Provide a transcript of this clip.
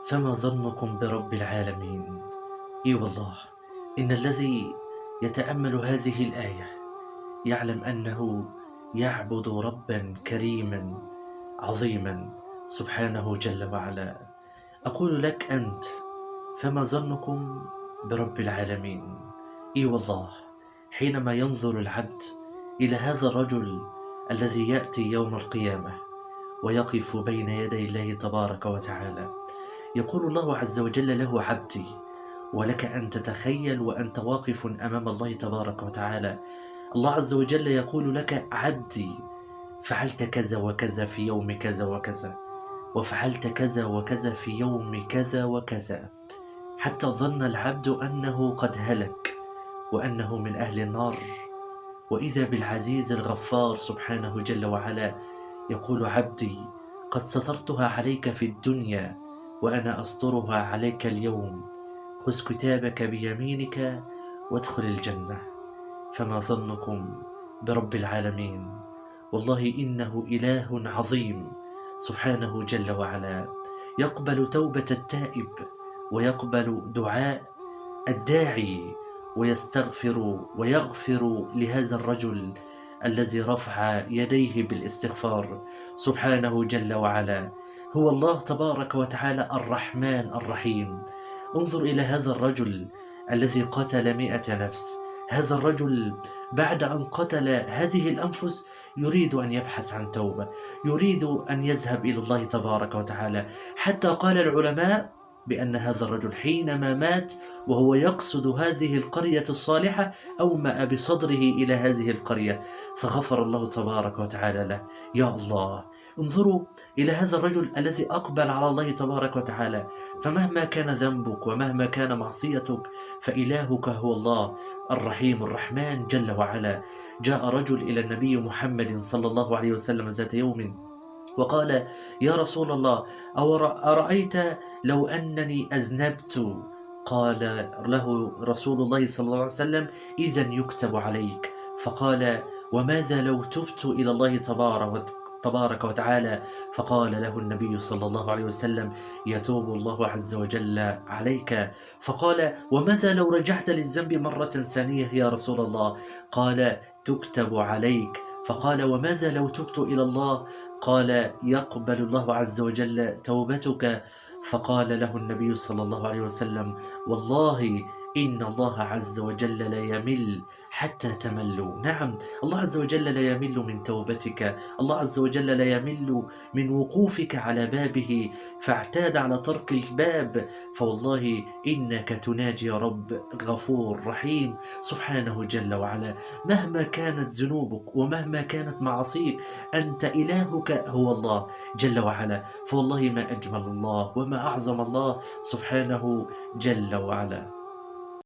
فما ظنكم برب العالمين؟ اي والله، إن الذي يتأمل هذه الآية يعلم أنه يعبد ربا كريما عظيما سبحانه جل وعلا. أقول لك أنت، فما ظنكم برب العالمين؟ اي والله، حينما ينظر العبد إلى هذا الرجل الذي يأتي يوم القيامة ويقف بين يدي الله تبارك وتعالى، يقول الله عز وجل له: عبدي. ولك أن تتخيل وأنت واقف أمام الله تبارك وتعالى، الله عز وجل يقول لك: عبدي، فعلت كذا وكذا في يوم كذا وكذا، وفعلت كذا وكذا في يوم كذا وكذا، حتى ظن العبد أنه قد هلك وأنه من أهل النار، وإذا بالعزيز الغفار سبحانه جل وعلا يقول: عبدي، قد سترتها عليك في الدنيا وأنا أسترها عليك اليوم، خذ كتابك بيمينك وادخل الجنة. فما ظنكم برب العالمين؟ والله إنه إله عظيم سبحانه جل وعلا، يقبل توبة التائب ويقبل دعاء الداعي، ويغفر لهذا الرجل الذي رفع يديه بالاستغفار سبحانه جل وعلا. هو الله تبارك وتعالى الرحمن الرحيم. انظر إلى هذا الرجل الذي قتل 100 نفس. هذا الرجل بعد أن قتل هذه الأنفس يريد أن يبحث عن توبة، يريد أن يذهب إلى الله تبارك وتعالى، حتى قال العلماء بأن هذا الرجل حينما مات وهو يقصد هذه القرية الصالحة أومأ بصدره إلى هذه القرية، فغفر الله تبارك وتعالى له. يا الله، انظروا إلى هذا الرجل الذي أقبل على الله تبارك وتعالى، فمهما كان ذنبك ومهما كان معصيتك فإلهك هو الله الرحيم الرحمن جل وعلا. جاء رجل إلى النبي محمد صلى الله عليه وسلم ذات يوم وقال: يا رسول الله، أرأيت لو أنني أذنبت؟ قال له رسول الله صلى الله عليه وسلم: إذن يكتب عليك. فقال: وماذا لو تبت إلى الله تبارك وتعالى؟ فقال له النبي صلى الله عليه وسلم: يتوب الله عز وجل عليك. فقال: وماذا لو رجعت للذنب مرة ثانية يا رسول الله؟ قال: تكتب عليك. فقال: وماذا لو تبت إلى الله؟ قال: يقبل الله عز وجل توبتك. فقال له النبي صلى الله عليه وسلم: والله إن الله عز وجل لا يمل حتى تملوا. نعم، الله عز وجل لا يمل من توبتك، الله عز وجل لا يمل من وقوفك على بابه فاعتاد على ترك الباب، فوالله إنك تناجي رب غفور رحيم سبحانه جل وعلا. مهما كانت ذنوبك ومهما كانت معاصيك، أنت إلهك هو الله جل وعلا، فوالله ما أجمل الله وما أعظم الله سبحانه جل وعلا.